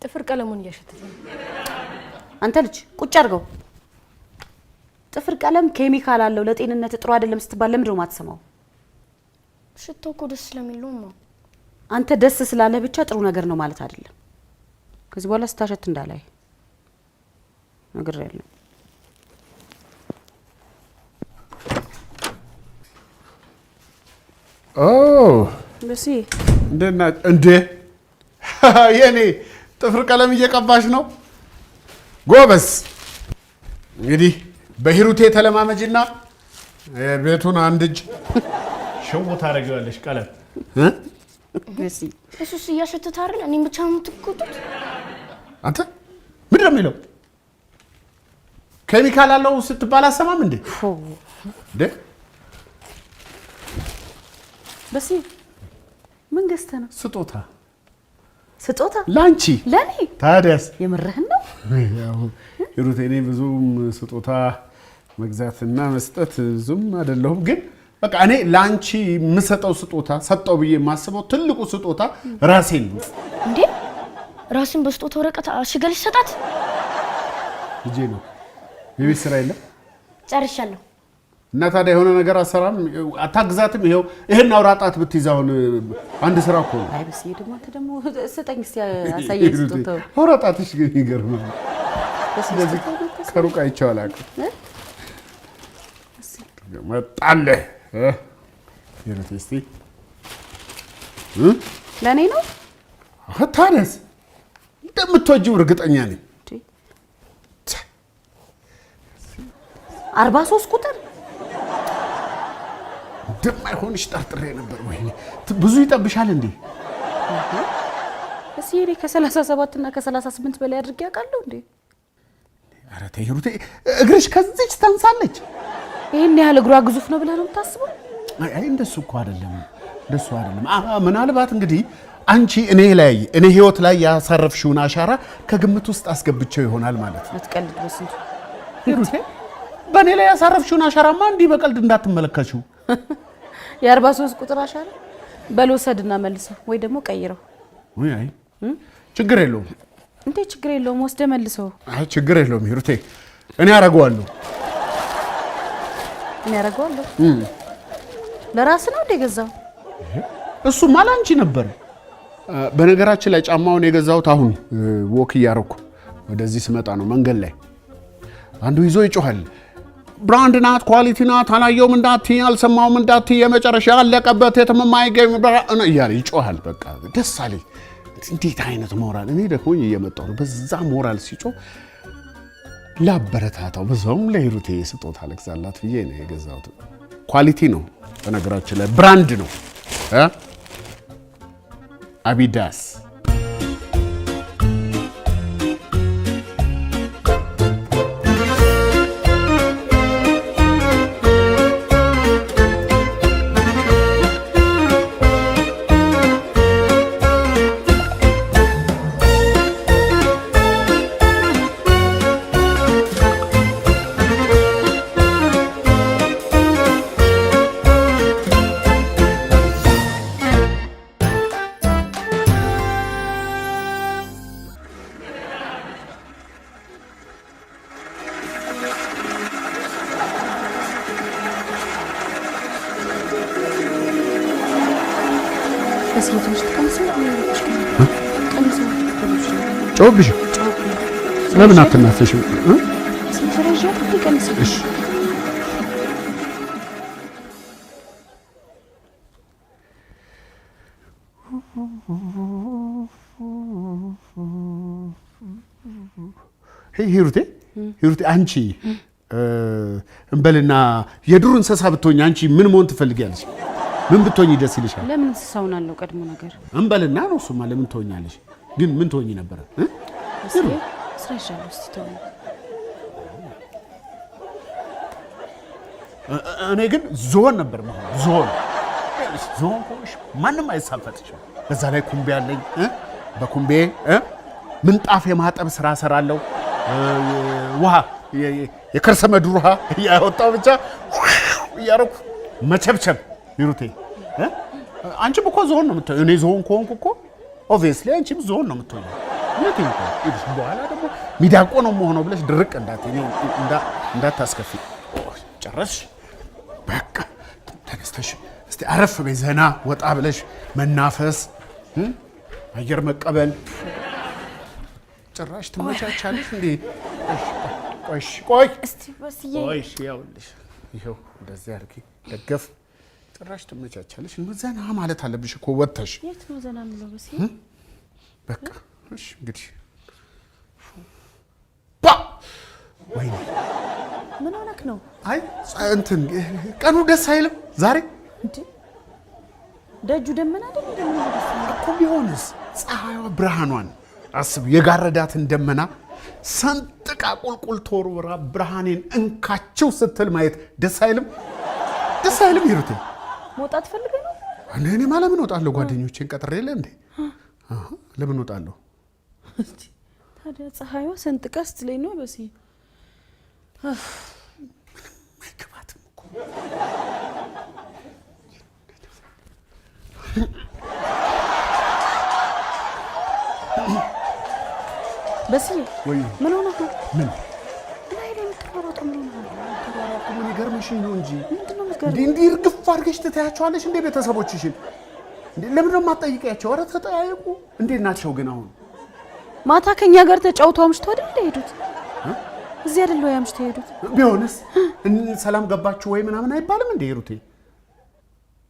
ጥፍር ቀለሙን እያሸተተ አንተ ልጅ ቁጭ አድርገው ጥፍር ቀለም ኬሚካል አለው ለጤንነት ጥሩ አይደለም ስትባል ለምን ነው ማትሰማው ሽታው እኮ ደስ ስለሚለውማ አንተ ደስ ስላለ ብቻ ጥሩ ነገር ነው ማለት አይደለም ከዚህ በኋላ ስታሸት እንዳላይ ነገር ያለው በሲ እንደ የኔ ጥፍር ቀለም እየቀባሽ ነው ጎበስ እንግዲህ በሂሩቴ ተለማመጅና ቤቱን አንድ እጅ ሸው ታረጋለሽ ቀለም በሲ እሱስ እያሸተተ አይደል እኔም ብቻ ነው የምትቆጡት አንተ ምንድን ነው የሚለው ኬሚካል አለው ስትባል አሰማም እንዴ በሲ ምን ገዝተህ ነው ስጦታ ላንቺ ለኔ ታዲያስ የምርህን ነው ያው ሂሩቴ እኔ ብዙም ስጦታ መግዛትና መስጠት ብዙም አይደለሁም ግን በቃ እኔ ላንቺ የምሰጠው ስጦታ ሰጠው ብዬ የማስበው ትልቁ ስጦታ ራሴን ነው እንዴ ራስን በስጦታ ወረቀት አሽገል ይሰጣት ልጄ ነው የቤት ስራ የለም ጨርሻለሁ እና ታዲያ የሆነ ነገር አሰራም አታግዛትም ይሄን አውራጣት ብትይዛውን አንድ ስራ እኮ ነው አይ በሲ ደግሞ ስጠኝ እስቲ አሳየኝ ስጦታው አውራጣትሽ ግን ይገርማል ስለዚህ ከሩቅ አይቼው አላውቅም መጣለ ሂሩቴ እስቲ ለኔ ነው ታዲያስ እንደምትወጂው እርግጠኛ ነኝ 43 ቁጥር እንደማይሆንሽ ጠርጥሬ ነበር ወይኔ ብዙ ይጠብሻል እንዴ እሺ እኔ ከ37 እና ከ38 በላይ አድርጌ ያውቃለሁ እንዴ ኧረ ተይ ሂሩቴ እግርሽ ከዚች ታንሳለች ይሄን ያህል እግሯ ግዙፍ ነው ብለህ ነው የምታስበው አይ እንደሱ እኮ አይደለም ምናልባት እንግዲህ አንቺ እኔ ህይወት ላይ ያሳረፍሽውን አሻራ ከግምት ውስጥ አስገብቼው ይሆናል ማለት ነው አትቀልድ በስንቱ ሂሩቴ በኔ ላይ ያሳረፍሽውን አሻራማ እንዲህ በቀልድ እንዳትመለከቺው የ43 ቁጥር አሻራ በልወሰድና መልሰው ወይ ደግሞ ቀይረው አይ ችግር የለውም እንዴ ችግር የለውም ወስደ መልሰው አይ ችግር የለውም ሂሩቴ እኔ አረጋዋለሁ ለራስ ነው እንደገዛው እሱ ማላንቺ ነበር በነገራችን ላይ ጫማውን የገዛሁት አሁን ወክ እያረኩ ወደዚህ ስመጣ ነው መንገድ ላይ አንዱ ይዞ ይጮሃል ብራንድ ናት ኳሊቲ ናት አላየውም እንዳትይ አልሰማውም እንዳትይ የመጨረሻ ያለቀበት የተመማይገኝ እያለ ይጮሃል በቃ ደስ አለኝ እንዴት አይነት ሞራል እኔ ደግሞ እየመጣሁ ነው በዛ ሞራል ሲጮህ ላበረታታው በዛውም ለሂሩቴ ስጦታ አልገዛላት ብዬ ነው የገዛሁት ኳሊቲ ነው በነገራችን ላይ ብራንድ ነው አቢዳስ ጮብሽ ለምን አትናፈሽው ሲፈረጃት ይቀንስ እሺ ሂሩቴ አንቺ እንበልና የዱር እንስሳ ብትሆኚ አንቺ ምን መሆን ትፈልጊያለሽ ምን ብትሆኚ ደስ ይልሻል ለምን እንስሳውን አለው ቀድሞ ነገር እንበልና ነው እሱማ ለምን ትሆኛለሽ ግን ምን ትሆኚ ነበር ስራሻለሁ እስቲ ተው እኔ ግን ዞን ነበር ማለት ዞን ኮሽ ማንንም አይሳፈጥሽም በዛ ላይ ኩምቤ አለኝ በኩምቤ ምንጣፍ የማጠብ ስራ ሰራለሁ ውሃ የከርሰ ምድር ውሃ ያወጣው ብቻ ያረኩ መቸብቸብ ሂሩቴ አንቺም እኮ ዞን ነው የምትሆኚው እኔ ዞን ኮንኩ እኮ ኦብቪየስሊ አንቺም ዞን ነው የምትሆኚው እውነቴን እኮ ይልሽ በኋላ ደግሞ ሚዳቆ ነው የምሆነው ብለሽ ድርቅ እንዳታስከፊ። ጨረስሽ? በቃ ተነስተሽ እስቲ አረፍ በይ። ዘና ወጣ ብለሽ መናፈስ፣ አየር መቀበል። ጭራሽ ትመቻቻለሽ እንዴ? ቆይ እስቲ በስዬ ቆይ ያውልሽ፣ ይሄው እንደዚህ አድርጊ ደገፍ። ጭራሽ ትመቻቻለሽ። ዘና ማለት አለብሽ እኮ ወጥተሽ። የት ነው ዘና የምለው በስዬ? በቃ እሺ እንግዲህ ወይ ምን ሆነክ ነው? አይ እንትን ቀኑ ደስ አይልም ዛሬ እንዴ? ደጁ ደመና አይደል? ደመና እኮ ቢሆንስ ፀሐይዋ ብርሃኗን አስብ፣ የጋረዳትን ደመና ሰንጥቃ ቁልቁል ተወርውራ ብርሃኔን እንካቸው ስትል ማየት ደስ አይልም? ደስ አይልም? ይሩቴ መውጣት ፈልገህ ነው? እኔ ማለት ምን እወጣለሁ? ጓደኞቼን ቀጥሬ የለ እንዴ? ለምን እወጣለሁ? ታዲያ ፀሐይዋ ሰንጥቃ ስትለኝ ነው በስዬ። አይገባትም እኮ በስዬ። ወይ ምን ሆነህ ነው? ምን ላይ የምትሯሯጠው ምን ሆነህ ነው? ምን ይገርምሽኝ ነው እንጂ ምንድን ነው የምትገርመው? እንዲህ እርግፍ አድርገሽ ትተያቸዋለሽ እንዴ ቤተሰቦችሽን? እንዴ ለምን ነው የማትጠይቂያቸው? ኧረ ተጠያየቁ። እንዴት ናቸው ግን አሁን? ማታ ከኛ ጋር ተጫውተው አምሽቶ አይደል የሄዱት? እዚህ አይደል ወይ አምሽቶ የሄዱት? ቢሆንስ ሰላም ገባችሁ ወይ ምናምን አይባልም እንዴ? ሩቴ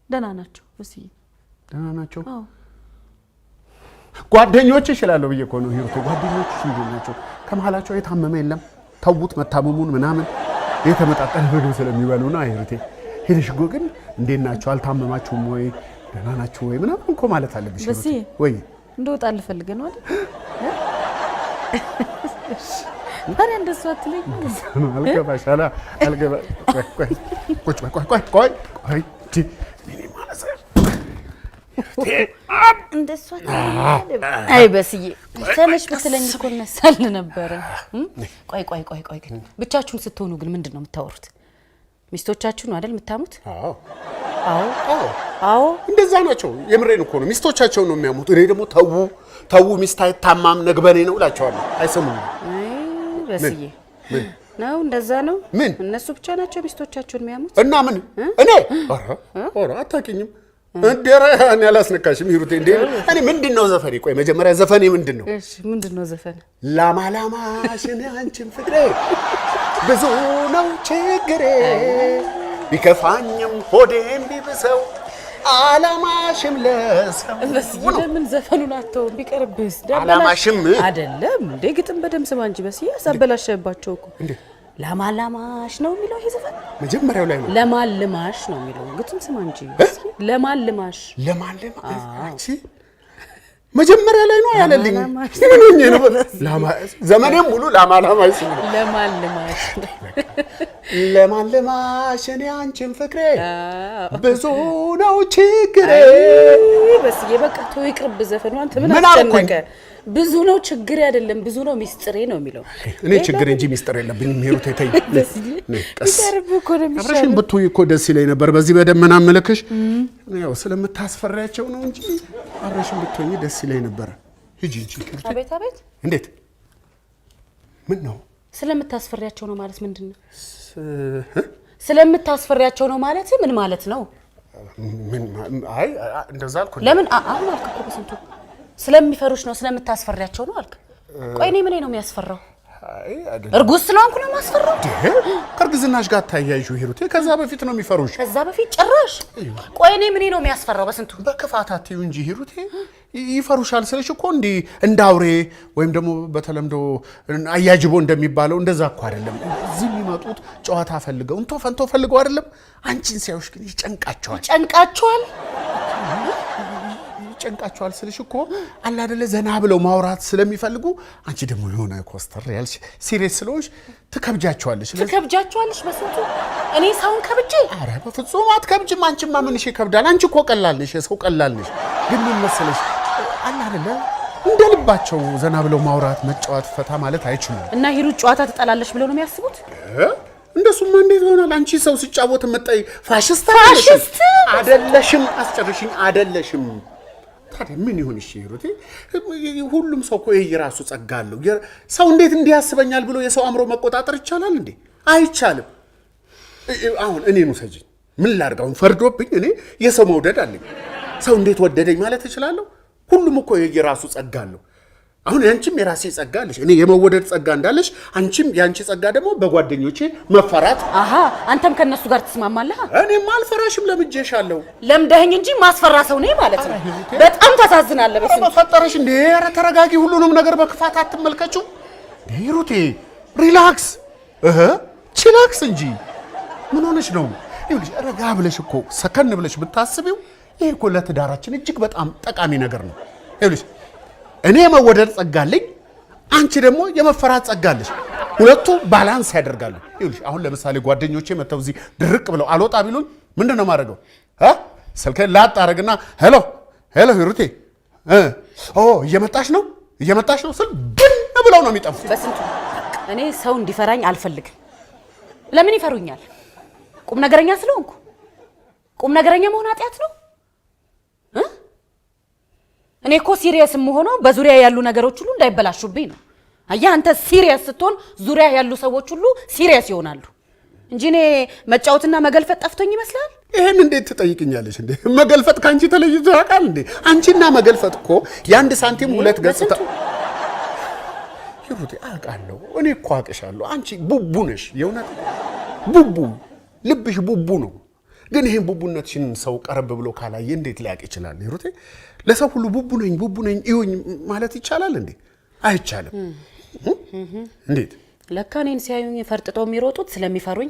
ደህና ናቸው በስዬ። ደህና ናቸው? አዎ ጓደኞችሽ እላለሁ ብዬ እኮ ነው ሩቴ። ጓደኞችሽ እንዴት ናቸው? ከመሀላቸው የታመመ የለም? ተውት መታመሙን ምናምን የተመጣጠነ ምግብ ስለሚበሉና ሩቴ ሄደሽ እኮ ግን እንዴት ናቸው አልታመማችሁም ወይ ደህና ናችሁ ወይ ምናምን እኮ ማለት አለብሽ በስዬ። ወይ እንደወጣ ልፈልግ ነው አይደል? ታዲያ እንደሱ አትለኝ። አልገባሽ አልገባ ቆይ እንደሱ አትለኝ። አይ በስዬ ተነሽ ብትለኝ እኮ እነሳል ነበረ። ቆይ ግን ብቻችሁን ስትሆኑ ግን ምንድን ነው የምታወሩት? ሚስቶቻችሁ ነው አይደል የምታሙት? አዎ እንደዛ ናቸው። የምሬን እኮ ነው። ሚስቶቻቸውን ነው የሚያሙት። እኔ ደግሞ ተው ሚስት አይታማም ነግበኔ ነው እላቸዋለሁ። አይሰሙም። በስዬ ነው እንደዛ ነው። ምን እነሱ ብቻ ናቸው ሚስቶቻቸውን የሚያሙት? እና ምን እኔ ኧረ አታውቂኝም እንደረ እኔ አላስነካሽም ሂሩቴ። እንዴ እኔ ምንድነው ዘፈኔ? ቆይ መጀመሪያ ዘፈኔ ምንድነው? እሺ ምንድነው ዘፈኔ? ላማላማሽን አንቺን ፍቅሬ ብዙ ነው ችግሬ ቢከፋኝም ሆዴም ቢብሰው አላማሽም ለሰው። በስዬ ለምን ዘፈኑን አተው ቢቀርብስ? አላማሽም አይደለም እንዴ? ግጥም በደም ስማ እንጂ በስዬ አሳበላሸባቸው እኮ። ለማላማሽ ነው የሚለው ይሄ ዘፈን? መጀመሪያው ላይ ነው። ለማልማሽ ነው የሚለው ግጥም ስማ እንጂ ለማልማሽ አንቺ መጀመሪያ ላይ ነው ያለልኝ። ምን ሆኜ ነው ዘመኔም ሙሉ ለማላማሽ ነው። ለማልማሽ እኔ አንቺን ፍቅሬ ብዙ ነው ችግሬ። በስዬ በቃ ተው ይቅርብ ዘፈኑ። አንተ ምን አስጨነቀ? ብዙ ነው ችግሬ አይደለም ብዙ ነው ሚስጥሬ ነው የሚለው። እኔ ችግሬ እንጂ ሚስጥር የለብኝም ሂሩቴ። ተይ ይቀርብ እኮ ነው የሚሻለው። አብረሽን ብትሆኚ እኮ ደስ ይለኝ ነበር። በዚህ በደመና መልክሽ ያው ስለምታስፈሪያቸው ነው እንጂ አብረሽን ብትሆኚ ደስ ይለኝ ነበር። ሂጂ እንጂ ሂሩቴ። አቤት እንዴት? ምን ነው ስለምታስፈሪያቸው ነው ማለት ምንድን ነው? ስለምታስፈሪያቸው ነው ማለት ምን ማለት ነው? ምን አይ እንደዛ አልኩ። ለምን አሁን አልክ እኮ በስንቱ ስለሚፈሩሽ ነው ስለምታስፈሪያቸው ነው አልክ። ቆይ እኔ ምን ነው የሚያስፈራው? አይ አይደለም እርጉዝ ስለሆንኩ ነው የማስፈራው። ከእርግዝናሽ ጋር ታያይዡ ሂሩቴ። ከዛ በፊት ነው የሚፈሩሽ። ከዛ በፊት ጭራሽ። ቆይ እኔ ምን ነው የሚያስፈራው በስንቱ? በክፋት አትዩ እንጂ ሂሩቴ። ይፈሩሻል ስልሽ እኮ እንደ አውሬ ወይም ደግሞ በተለምዶ አያጅቦ እንደሚባለው እንደዛ እኮ አይደለም። እዚህ የሚመጡት ጨዋታ ፈልገው እንቶ ፈንቶ ፈልገው አይደለም። አንቺን ሲያዩሽ ግን ይጨንቃቸዋል ስልሽ እኮ አለ አይደለ ዘና ብለው ማውራት ስለሚፈልጉ፣ አንቺ ደግሞ የሆነ ኮስተር ያልሽ ሲሪየስ ስለሆንሽ ትከብጃቸዋለሽ። በስንቱ እኔ ሰውን ከብጄ? ኧረ በፍጹም አትከብጅም። አንቺማ ምንሽ ይከብዳል? አንቺ እኮ ቀላል ነሽ፣ የሰው ቀላል ነሽ። ግን ምን መሰለሽ አለ አይደለ እንደ ልባቸው ዘና ብለው ማውራት መጫወት ፈታ ማለት አይችሉም። እና ሂሩት ጨዋታ ትጠላለሽ ብለው ነው የሚያስቡት? እንደሱማ እንዴት ይሆናል? አንቺ ሰው ሲጫወት መጣይ ፋሽስት አይደለሽም። አስጨርሽኝ አይደለሽም። ታዲያ ምን ይሁን? እሺ ሂሩቴ፣ ሁሉም ሰው እኮ የራሱ ጸጋ አለው። ሰው እንዴት እንዲያስበኛል ብሎ የሰው አእምሮ መቆጣጠር ይቻላል እንዴ? አይቻልም። አሁን እኔን ውሰጂኝ፣ ምን ላድርግ? አሁን ፈርዶብኝ እኔ የሰው መውደድ አለኝ። ሰው እንዴት ወደደኝ ማለት እችላለሁ? ሁሉም እኮ የራሱ ጸጋ አለው። አሁን ያንቺም የራሴ ጸጋ አለሽ፣ እኔ የመወደድ ጸጋ እንዳለሽ፣ አንቺም ያንቺ ጸጋ ደግሞ በጓደኞቼ መፈራት። አሃ አንተም ከነሱ ጋር ትስማማለህ? እኔም አልፈራሽም፣ ለምጄሻለሁ። ለምደኸኝ እንጂ ማስፈራ ሰው ነኝ ማለት ነው። በጣም ታሳዝናለህ። በስንት ፈጠረሽ እንዴ? ኧረ ተረጋጊ፣ ሁሉንም ነገር በክፋት አትመልከችው። ሂሩቴ ሪላክስ፣ ቺላክስ እንጂ ምን ሆነሽ ነው? ይኸውልሽ ረጋ ብለሽ እኮ ሰከን ብለሽ ብታስቢው ይሄ እኮ ለትዳራችን እጅግ በጣም ጠቃሚ ነገር ነው። ይኸውልሽ እኔ የመወደድ ጸጋለኝ፣ አንቺ ደግሞ የመፈራት ጸጋለሽ። ሁለቱ ባላንስ ያደርጋሉ። ይኸውልሽ አሁን ለምሳሌ ጓደኞቼ መተው እዚህ ድርቅ ብለው አልወጣ ቢሉኝ ምንድን ነው የማደርገው? ስልኬን ላጥ አደርግና ሄሎ ሄሎ ሂሩቴ እየመጣሽ ነው ስል ብን ብለው ነው የሚጠፉት። በስንቱ እኔ ሰው እንዲፈራኝ አልፈልግም። ለምን ይፈሩኛል? ቁም ነገረኛ ስለሆንኩ? ቁም ነገረኛ መሆን ኃጢአት ነው? እኔ እኮ ሲሪየስ የምሆነው በዙሪያ ያሉ ነገሮች ሁሉ እንዳይበላሹብኝ ነው። አየህ አንተ ሲሪየስ ስትሆን ዙሪያ ያሉ ሰዎች ሁሉ ሲሪየስ ይሆናሉ እንጂ እኔ መጫወትና መገልፈጥ ጠፍቶኝ ይመስላል? ይሄን እንዴት ትጠይቅኛለሽ እንዴ? መገልፈጥ ካንቺ ተለይቶ ያውቃል እንዴ? አንቺና መገልፈጥ እኮ የአንድ ሳንቲም ሁለት ገጽታ። ሂሩቴ አውቃለሁ፣ እኔ እኮ አውቅሻለሁ። አንቺ ቡቡ ነሽ፣ የእውነት ቡቡ፣ ልብሽ ቡቡ ነው። ግን ይሄን ቡቡነትሽን ሰው ቀረብ ብሎ ካላየ እንዴት ሊያውቅ ይችላል? ሂሩቴ ለሰው ሁሉ ቡቡ ነኝ እዩኝ ማለት ይቻላል እንዴ? አይቻልም። እንዴት? ለካ እኔን ሲያዩኝ ፈርጥጠው የሚሮጡት ስለሚፈሩኝ፣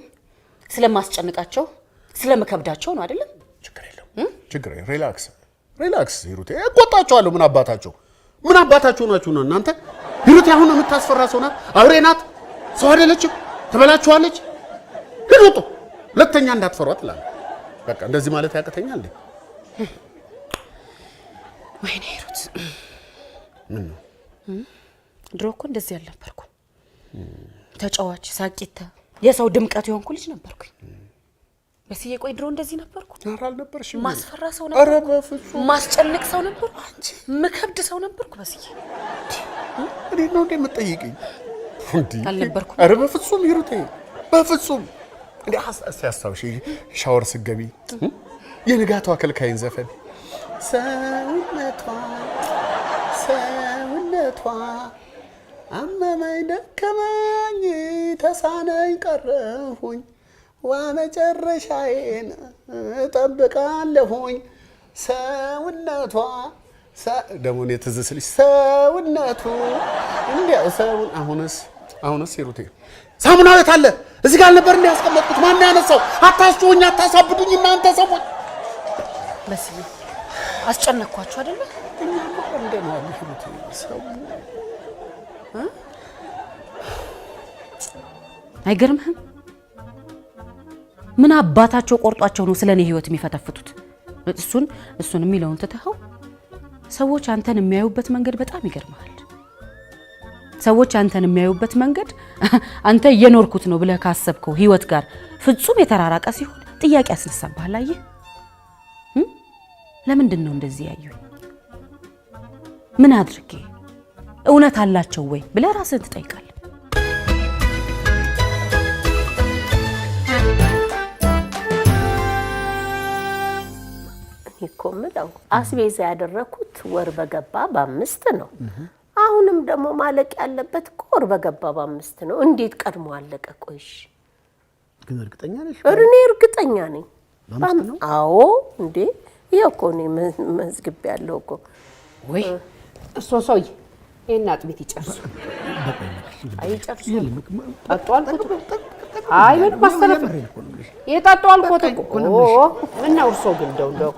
ስለማስጨንቃቸው፣ ስለምከብዳቸው ነው አይደለም? ችግር የለም። ሪላክስ ሂሩቴ። እቆጣቸዋለሁ። ምን አባታቸው ናችሁና እናንተ? ሂሩቴ አሁን የምታስፈራ ሰው ናት፣ አውሬ ናት፣ ሰው አይደለችም፣ ትበላችኋለች። ሂሩቱ ሁለተኛ እንዳትፈሯት እላለሁ። በቃ እንደዚህ ማለት ያቅተኛል እንዴ? ወይኔ ሂሩት፣ ምን ነው? ድሮ እኮ እንደዚህ አልነበርኩም። ተጫዋች፣ ሳቂታ፣ የሰው ድምቀት የሆንኩ ልጅ ነበርኩኝ። በስዬ ቆይ ድሮ እንደዚህ ነበርኩ? ኧረ አልነበርሽም። ማስፈራ ሰው ነበርኩ። ኧረ በፍጹም። ማስጨነቅ ሰው ነበርኩ። ምከብድ ሰው ነበርኩ። በስዬ እኔ ነው እንደ የምትጠይቅኝ? አልነበርኩም። ኧረ በፍጹም ሂሩቴ፣ በፍጹም። እንዴ አስታውሽ ሻወር ስትገቢ የንጋቷ ከልካይን ዘፈን ሰውነቷ አመመኝ ደከመኝ ተሳነኝ ቀረሁኝ ዋ መጨረሻዬን እጠብቃለሁኝ ሰውነቷ ደግሞ እኔ ትዝ ስልሽ ሰውነቱ እንዲያው ሰውን አሁንስ ሂሩቴ ሳሙናው የት አለ? እዚህ ጋር ነበር እንደ ያስቀመጥኩት። ማን ያነሳው? አታስጩኝ፣ አታሳብዱኝ እናንተ ሰዎች። በስዬ አስጨነቅኳችሁ አይደለ? እኛማ እንደማለ ሂሩቴ ሰው አይገርምህም? ምን አባታቸው ቆርጧቸው ነው ስለኔ ህይወት የሚፈተፍቱት? እሱን የሚለውን ትተኸው ሰዎች አንተን የሚያዩበት መንገድ በጣም ይገርማል። ሰዎች አንተን የሚያዩበት መንገድ አንተ እየኖርኩት ነው ብለህ ካሰብከው ህይወት ጋር ፍጹም የተራራቀ ሲሆን ጥያቄ ያስነሳብሃል። አየህ፣ ለምንድን ነው እንደዚህ ያዩኝ? ምን አድርጌ? እውነት አላቸው ወይ ብለህ ራስህን ትጠይቃለህ። እኮ የምለው አስቤዛ ያደረኩት ወር በገባ በ5 ነው። አሁንም ደግሞ ማለቅ ያለበት ወር በገባ በ5 ነው። እንዴት ቀድሞ አለቀ? ቆይሽ ግን እርግጠኛ ነሽ? እኔ እርግጠኛ ነኝ። አዎ እንዴ ይሄ እኮ ነው መዝግብ ያለው እኮ። ወይ እርሶ ሰውዬ ይሄን አጥቢት ይጨርሱ። አይጨርሱ ጠጡ አልኩት። አይ ምን ማስተላለፍ የጠጡ አልኩት እኮ። ምነው እርሶ ግን እንደው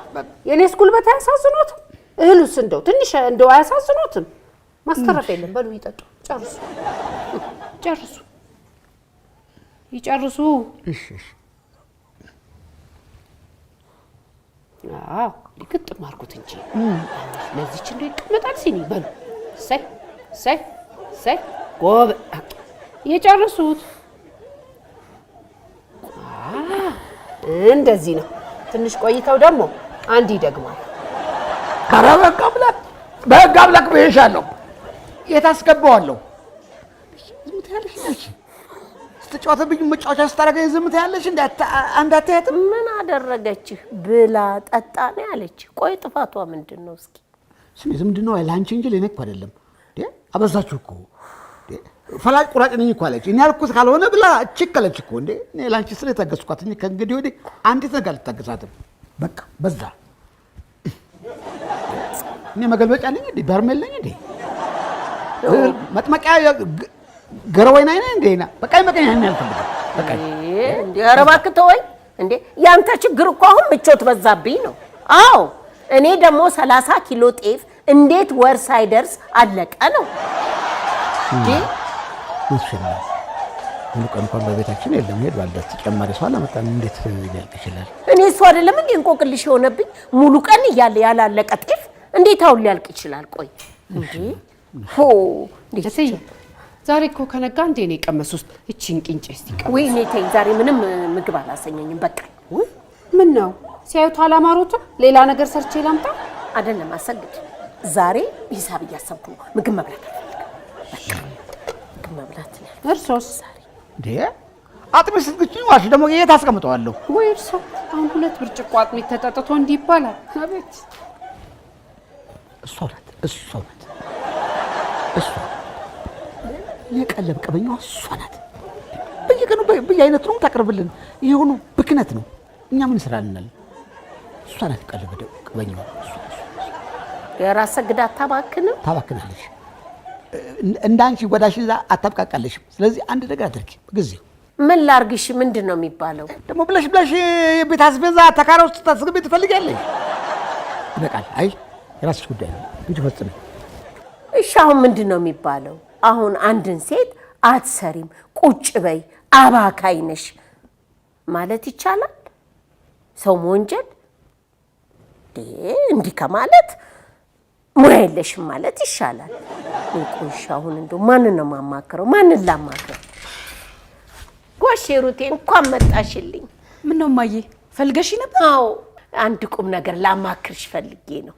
የኔ ስኩል በት አያሳዝኖትም? እህሉስ እንደው ትንሽ እንደው አያሳዝኖትም? ማስተረፍ የለም። በሉ ይጠጡ። ይጨርሱ። እሺ አዎ ልክጥም አድርጉት እንጂ ለዚች እንደው ይቀመጣል ሲኒ። በሉ ሰይ ጎበ የጨርሱት። እንደዚህ ነው። ትንሽ ቆይተው ደግሞ አንድ ይደግማል። ኧረ በሕግ አምላክ ብዬሻለሁ። የት አስገባዋለሁ? ዝም ትያለሽ ነች ስትጫወትብኝ መጫወቻ ስታደርገኝ ዝም ትያለሽ። እንዳታያትም ምን አደረገችህ? ብላ ጠጣ ነው ያለች። ቆይ ጥፋቷ ምንድን ነው? እስኪ ስሚ፣ ዝምድና ለአንቺ እንጂ ለእኔ እኮ አይደለም። አበዛችሁ እኮ ፈላጭ ቁራጭ ነኝ እኮ አለች። እኔ ያልኩት ካልሆነ ብላ ችከለች እኮ እንዴ። እኔ ለአንቺ ስለ የታገስኳት እንጂ ከእንግዲህ ወዲህ አንዲት ነገር አልታገሳትም። በቃ በዛ። እኔ መገልበጫ ነኝ እንዴ? በርሜል ነኝ እንዴ? መጥመቂያ ገረወይና ነኝ እንዴ? በቃ ይመቀኝ ያልፈልጋል። በቃ እንዴ ኧረ እባክህ ተወኝ እንዴ። ያንተ ችግር እኮ አሁን ምቾት በዛብኝ ነው። አዎ እኔ ደግሞ 30 ኪሎ ጤፍ እንዴት ወር ሳይደርስ አለቀ ነው እንዴ? ይችላል ሙሉ ቀን እንኳን በቤታችን የለም። ሄድ ባልደስ ተጨማሪ ሰው አላመጣንም። እንዴት ሊያልቅ ይችላል? እኔ እሱ አይደለም እንዴ እንቆቅልሽ የሆነብኝ። ሙሉ ቀን እያለ ያላለቀ ጤፍ እንዴት አሁን ሊያልቅ ይችላል? ቆይ እንዴ ሆ እንዴ ዛሬ እኮ ከነጋ እንዴ ነው የቀመሱት። እቺን ቅንጭ እስቲ ቀመሱ። ወይ እኔ ተይ ዛሬ ምንም ምግብ አላሰኘኝም። በቃ ወይ ምን ነው ሲያዩት አላማሩትም? ሌላ ነገር ሰርቼ ላምጣ? አይደለም አሰግድ፣ ዛሬ ሂሳብ እያሰብኩ ነው። ምግብ መብላት አልፈልግም። በቃ ምግብ መብላት ነው። እርሶስ? ዛሬ እንዴ አጥሚ ስትግጭኝ ዋሽ ደግሞ የት አስቀምጠዋለሁ? ወይ እርሶ አሁን 2 ብርጭቆ አጥሚት ተጠጥቶ እንዲህ ይባላል? አቤት እሷ ናት የቀለብ ቀበኛዋ እሷ ናት። በየቀኑ በየአይነት ነው ታቀርብልን። ይሄ ሁሉ ብክነት ነው። እኛ ምን ስራልናል? እሷ ናት ቀለብ ቀበኛዋ። የራስ ሰግዳ አታባክንም? ታባክናለሽ። እንዳንቺ ጎዳሽ እዛ አታብቃቃለሽም። ስለዚህ አንድ ነገር አድርጊ በጊዜው። ምን ላርግሽ? ምንድን ነው የሚባለው? ደግሞ ብለሽ የቤት አስቤዛ ተካራ ውስጥ ታስገቢ ትፈልጊያለሽ። ይበቃል። አይ የራስሽ ጉዳይ ነው እንጂ ፈጽሜ። እሺ አሁን ምንድን ነው የሚባለው? አሁን አንድን ሴት አትሰሪም፣ ቁጭ በይ፣ አባካይ ነሽ ማለት ይቻላል? ሰው መወንጀል እንዲህ ከማለት ሙያ የለሽም ማለት ይሻላል። ቆይሽ አሁን እንደው ማንን ነው የማማክረው? ማንን ላማክረው? ጎሽ ሩቴ እንኳን መጣሽልኝ። ምን ነው እማዬ ፈልገሽ ነበር? አዎ አንድ ቁም ነገር ላማክርሽ ፈልጌ ነው።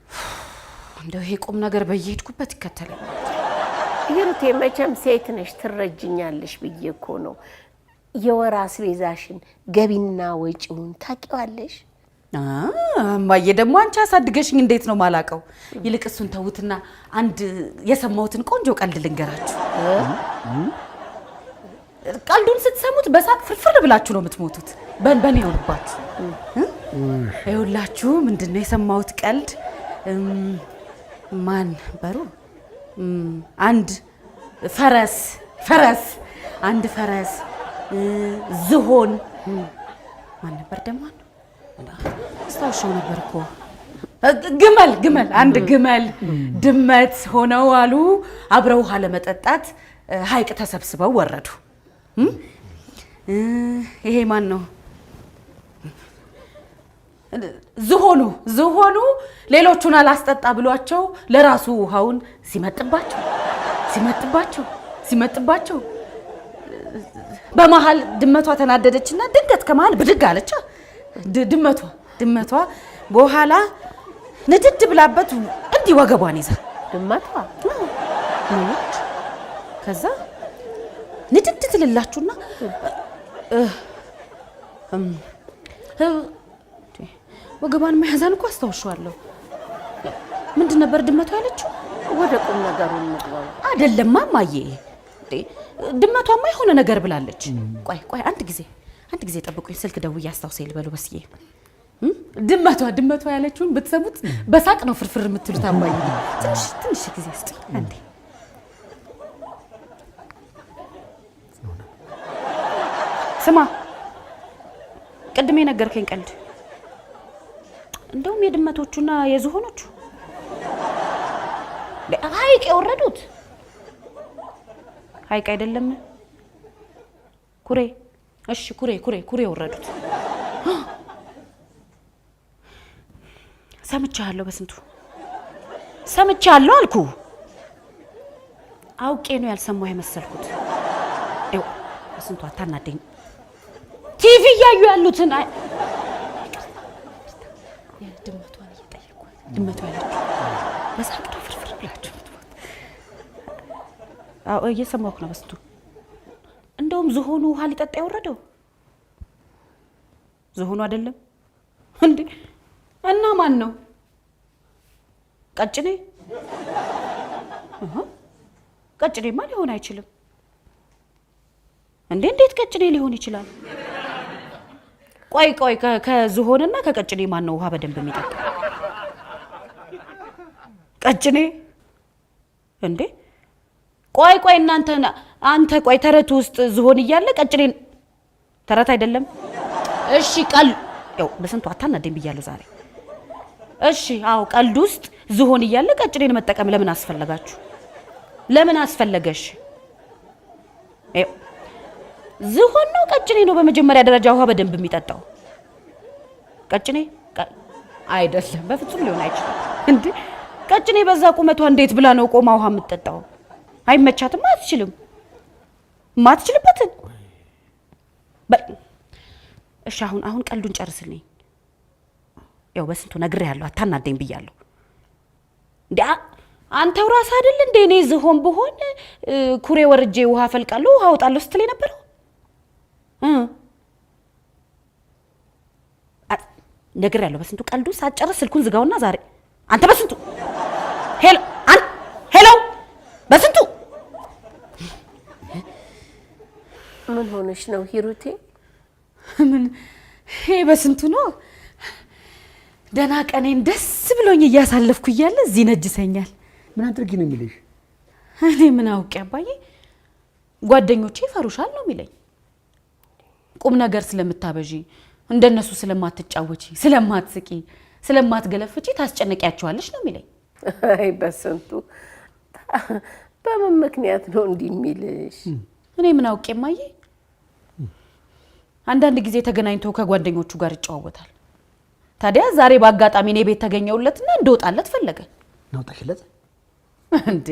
እንደው ይሄ ቁም ነገር በየሄድኩበት ይከተላል። ሩቴ መቼም ሴት ነሽ ትረጅኛለሽ ብዬ እኮ ነው። የወር አስቤዛሽን ገቢና ወጪውን ታውቂዋለሽ? እማዬ ደግሞ አንቺ አሳድገሽኝ እንዴት ነው ማላቀው? ይልቅ እሱን ተውትና አንድ የሰማሁትን ቆንጆ ቀልድ ልንገራችሁ። ቀልዱን ስትሰሙት በሳቅ ፍርፍር ብላችሁ ነው የምትሞቱት። በኔ ይሆንባችሁ። ይኸውላችሁ ምንድነው የሰማሁት ቀልድ? ማን በሩ አንድ ፈረስ አንድ ፈረስ ዝሆን ማን ነበር ደግሞ? አስታውሻው ነበር እኮ ግመል አንድ ግመል ድመት ሆነው አሉ አብረው ውሃ ለመጠጣት ሐይቅ ተሰብስበው ወረዱ። ይሄ ማን ነው? ዝሆኑ ሌሎቹን አላስጠጣ ብሏቸው ለራሱ ውሃውን ሲመጥባቸው በመሃል ድመቷ ተናደደችና ድንገት ከመሃል ብድግ አለች። ድመቷ በኋላ ንድድ ብላበት እንዲህ ወገቧን ይዛ ድመቷ ከዛ ንድድ ትልላችሁና ወገቧን መያዛን እኮ አስታውሻለሁ። ምንድን ነበር ድመቷ ያለችው? ወደ ቁም ነገሩ እንግባው። አይደለም ማማዬ፣ ድመቷማ የሆነ ነገር ብላለች። ቆይ አንድ ጊዜ ጠብቁኝ፣ ስልክ ደውዬ አስታውሰኝ ልበሉ። በስዬ ድመቷ ያለችውን ብትሰሙት በሳቅ ነው ፍርፍር የምትሉት። አማዬ ትንሽ ጊዜ እስቲ አንዴ። ስማ ቅድም የነገርከኝ ቀልድ እንደውም የድመቶቹና የዝሆኖቹ ሐይቅ የወረዱት ሐይቅ አይደለም ኩሬ። እሺ ኩሬ የወረዱት ሰምቻለሁ። በስንቱ ሰምቻለሁ አልኩ። አውቄ ነው ያልሰማሁ የመሰልኩት። ይኸው በስንቱ አታናደኝ። ቲቪ እያዩ ያሉትን ድመቷን እየጠየኳት ድመቷ ያለችው በሳቅ ነው ፍርፍር ብላችሁ። አዎ እየሰማሁ ነው በስቱ። እንደውም ዝሆኑ ውሃ ሊጠጣ የወረደው ዝሆኑ አይደለም እንዴ? እና ማን ነው? ቀጭኔ? ቀጭኔማ ሊሆን አይችልም እንዴ? እንዴት ቀጭኔ ሊሆን ይችላል? ቆይ ከዝሆንና ከቀጭኔ ማን ነው ውሃ በደንብ የሚጠጣ? ቀጭኔ እንዴ? ቆይ እናንተ አንተ ቆይ ተረት ውስጥ ዝሆን እያለ ቀጭኔን ተረት አይደለም? እሺ ያው በስንቱ አታናደኝ ብያለሁ ዛሬ። እሺ አዎ ቀልድ ውስጥ ዝሆን እያለ ቀጭኔን መጠቀም ለምን አስፈለጋችሁ? ለምን አስፈለገሽ? ዝሆን ነው ቀጭኔ ነው በመጀመሪያ ደረጃ ውሃ በደንብ የሚጠጣው? ቀጭኔ አይደለም፣ በፍጹም ሊሆን አይችልም እንዴ! ቀጭኔ በዛ ቁመቷ እንዴት ብላ ነው ቆማ ውሃ የምትጠጣው? አይመቻትም፣ አትችልም። ማትችልበትን እሺ አሁን ቀልዱን ጨርስልኝ። ያው በስንቱ ነግሬሃለሁ አታናደኝ ብያለሁ። እንዴ አንተው ራስህ አይደል እንዴ እኔ ዝሆን ብሆን ኩሬ ወርጄ ውሃ ፈልቃለሁ ውሃ አወጣለሁ ስትለኝ ነበረው? ነግሬሃለሁ በስንቱ። ቀልዱ ሳትጨርስ ስልኩን ዝጋውና ዛሬ አንተ በስንቱ ሄሎ በስንቱ ምን ሆነሽ ነው ሂሩቴ? ምን ይሄ በስንቱ ነው? ደህና ቀኔን ደስ ብሎኝ እያሳለፍኩ እያለ እዚህ ነጅሰኛል። ምን አድርጊ ነው የሚልሽ? እኔ ምን አውቄ አባዬ፣ ጓደኞቼ ይፈሩሻል ነው የሚለኝ። ቁም ነገር ስለምታበዢ፣ እንደነሱ ስለማትጫወቺ፣ ስለማትስቂ፣ ስለማትገለፍጪ ታስጨነቂያቸዋለሽ ነው የሚለኝ። አይ በስንቱ በምን ምክንያት ነው እንዲህ የሚልሽ? እኔ ምን አውቄ ማዬ። አንዳንድ ጊዜ ተገናኝቶ ከጓደኞቹ ጋር ይጫወታል። ታዲያ ዛሬ በአጋጣሚ እኔ ቤት ተገኘውለትና እንደወጣለት ፈለገ። ናውጣሽለት እንዴ?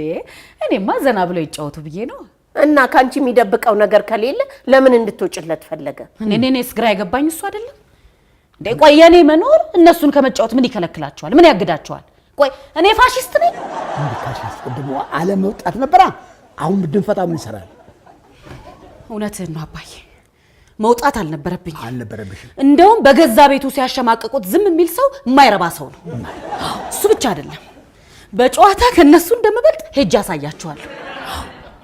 እኔማ ዘና ብሎ ይጫወቱ ብዬ ነው። እና ካንቺ የሚደብቀው ነገር ከሌለ ለምን እንድትወጭለት ፈለገ? እኔስ ግራ የገባኝ እሱ አይደለም እንዴ? ቆይ የኔ መኖር እነሱን ከመጫወት ምን ይከለክላቸዋል? ምን ያግዳቸዋል? ቆይ እኔ ፋሺስት ነኝ? እንዴ ካሽ አስቀድሞ አለመውጣት ነበራ። አሁን ብድንፈታ ምን ይሰራል? እውነትህን ነው አባዬ፣ መውጣት አልነበረብኝ። አልነበረብሽም። እንደውም በገዛ ቤቱ ሲያሸማቅቁት ዝም የሚል ሰው የማይረባ ሰው ነው። እሱ ብቻ አይደለም፣ በጨዋታ ከነሱ እንደምበልጥ ሄጄ አሳያቸዋለሁ።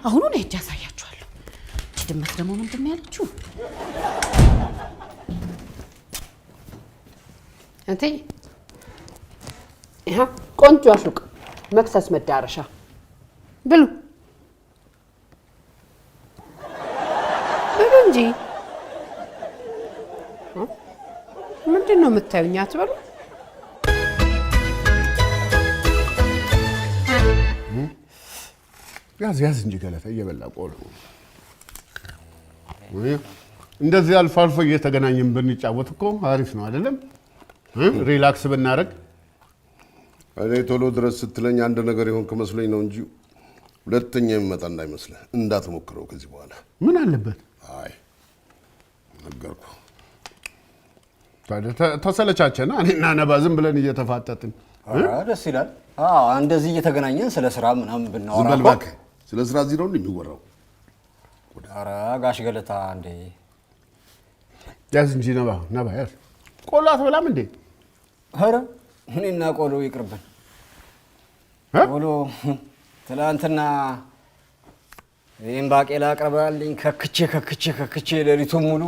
አሁኑን ሄጄ አሳያቸዋለሁ። እቺ ድመት ደግሞ ምንድን ነው ያለችው? አንተ ይሄ ቆንጆ አሹቅ መክሰስ መዳረሻ ብሉ እንጂ ምንድን ነው የምታዩኝ? አትበሉ። ያዝ እንጂ ገለታ እየበላ ቆሎ። እንደዚህ አልፎ አልፎ እየተገናኘን ብንጫወት እኮ አሪፍ ነው አይደለም? ሪላክስ ብናደርግ። እኔ ቶሎ ድረስ ስትለኝ አንድ ነገር የሆንክ መስሎኝ ነው እንጂ ሁለተኛ የሚመጣ እንዳይመስልህ። እንዳትሞክረው ከዚህ በኋላ። ምን አለበት? አይ ነገርኩ። ተሰለቻቸና እኔና ነባ ዝም ብለን እየተፋጠጥን። ደስ ይላል። እንደዚህ እየተገናኘን ስለ ስራ ምናምን ብናወራ። ዝም በል እባክህ። ስለ ስራ እዚህ ነው የሚወራው? ኧረ ጋሽ ገለታ እንዴ! ያዝ እንጂ ነባ ያዝ። ቆሎ አትበላም እንዴ? ኧረ እኔና ቆሎ ይቅርብን። ቆሎ ትናንትና ይህን ባቄላ አቅርባልኝ ከክቼ ሌሊቱን ሙሉ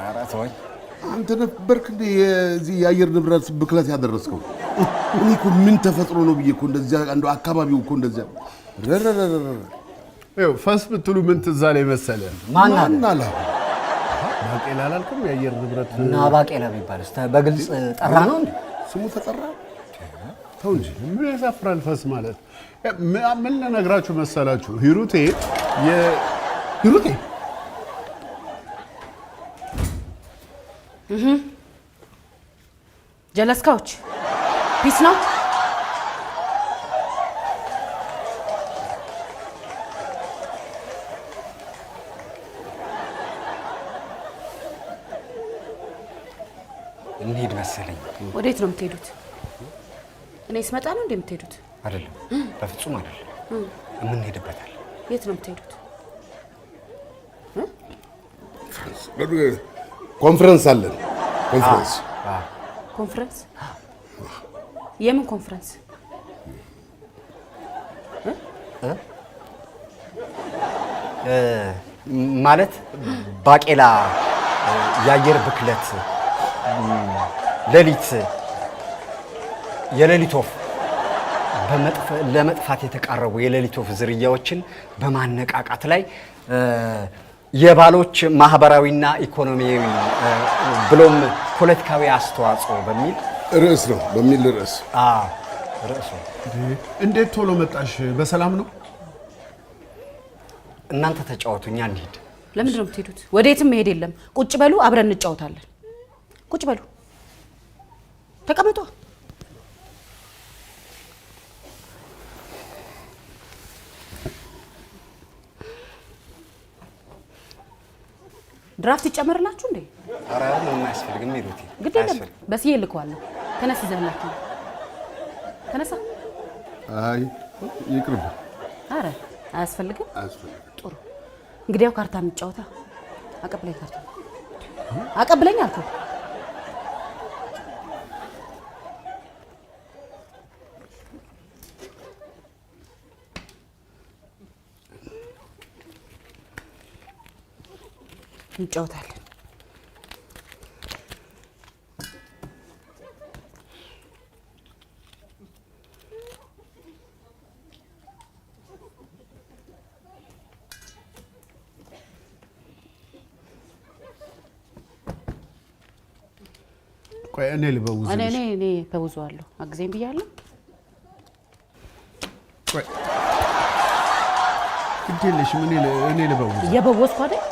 ኧረ ተወኝ። አንተ ነበርክ እንደ የዚህ የአየር ንብረት ብክለት ያደረስከው? እኔ እኮ ምን ተፈጥሮ ነው ብዬ እኮ እንደዚያ አንዱ አካባቢው እኮ እንደዚያ ይኸው ፈስ ብትሉ ምን ትዝ አለኝ መሰለህ? ማን አለ? ባቄላ አላልክም? የአየር ንብረት እና ባቄላ ቢባል በግልጽ ጠራ ነው እንዴ? ስሙ ተጠራ? ተው እንጂ ምን ያሳፍራል? ፈስ ማለት ምን ልነግራችሁ መሰላችሁ? ሂሩቴ ጀለስካዎች ፒስ ነው። እንሂድ መሰለኝ። ወዴት ነው የምትሄዱት? እኔ ስመጣ ነው እንዴ የምትሄዱት? አይደለም፣ በፍጹም አይደለም። የምንሄድበታል። የት ነው የምትሄዱት? ኮንፈረንስ አለን። ኮንፈረንስ ኮንፈረንስ? የምን ኮንፈረንስ? ማለት ባቄላ፣ የአየር ብክለት፣ የሌሊት ወፍ ለመጥፋት የተቃረቡ የሌሊት ወፍ ዝርያዎችን በማነቃቃት ላይ የባሎች ማህበራዊና ኢኮኖሚያዊ ብሎም ፖለቲካዊ አስተዋጽኦ በሚል ርዕስ ነው። ርዕሱ እንዴት ቶሎ መጣሽ? በሰላም ነው? እናንተ ተጫወቱ፣ እኛ እንሂድ። ለምንድን ነው የምትሄዱት? ወዴትም መሄድ የለም። ቁጭ በሉ፣ አብረን እንጫወታለን። ቁጭ በሉ፣ ተቀመጡ። ድራፍት ይጨመርላችሁ እንዴ? ኧረ ምንም አያስፈልግም። ሄዱት ግድ የለም፣ በስዬ ልከዋለሁ። ተነስ፣ ይዘህላችሁ ተነሳ። አይ ይቅርብ። ኧረ አያስፈልግም። ጥሩ፣ እንግዲያው ካርታ እንጫወታ። አቀብለኝ፣ ካርታ አቀብለኝ አልኩህ። እንጫወታለን። ቆይ እኔ ልበውዝ። እኔ በውዘዋለሁ። አግዘኝ ብያለሁ። ቆይ ግድ የለሽም። እኔ ልበውዝ። እየበወዝኩ አይደል?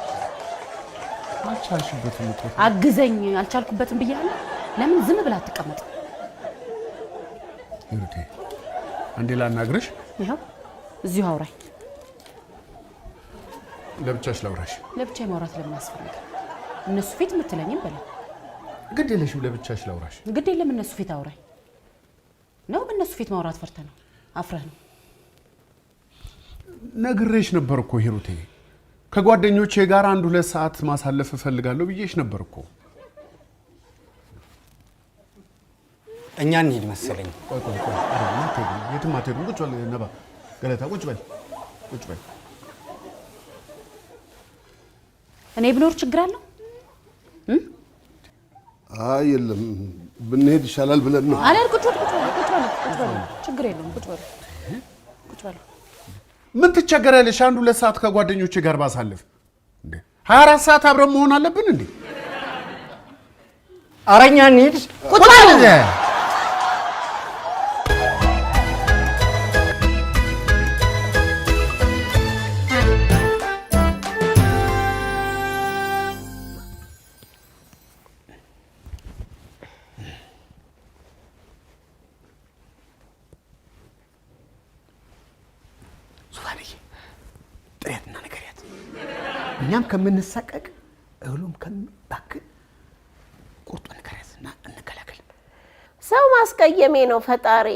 አልቻልሽበትም እኮ። አግዘኝ። አልቻልኩበትም ብያለሁ። ለምን ዝም ብላ አትቀመጥ? ይሩቴ አንዴ ላናግርሽ። ይኸው እዚሁ አውራኝ። ለብቻሽ ላውራሽ። ለብቻዬ ማውራት ለምን አስፈልገ? እነሱ ፊት የምትለኝም በለ። ግድ የለሽም። ለብቻሽ ላውራሽ። ግድ የለም። እነሱ ፊት አውራኝ ነው። በእነሱ ፊት ማውራት ፈርተህ ነው? አፍረህ ነው? ነግሬሽ ነበር እኮ ሂሩቴ። ከጓደኞቼ ጋር 1-2 ሰዓት ማሳለፍ እፈልጋለሁ ብዬሽ ነበር እኮ። እኛ እንሂድ መሰለኝ። ቆይ የትም አትሄዱም። ቁጭ በል ነባ፣ ገለታ ቁጭ በል። እኔ ብኖር ችግር አለው? አይ የለም፣ ብንሄድ ይሻላል ብለን ነው። አለ ቁጭ በል። ችግር የለውም። ቁጭ በል። ምን ትቸገራለሽ? 1-2 ሰዓት ከጓደኞቼ ጋር ባሳልፍ እንዴ? 24 ሰዓት አብረን መሆን አለብን እንዴ? ኧረ እኛ እንሂድ። ቁጭ በል። ጥሬትና ነገርያት እኛም ከምንሳቀቅ እህሉም ከምባክን ቁርጡ ንገሪያትና እንገላገል። ሰው ማስቀየሜ ነው ፈጣሪ።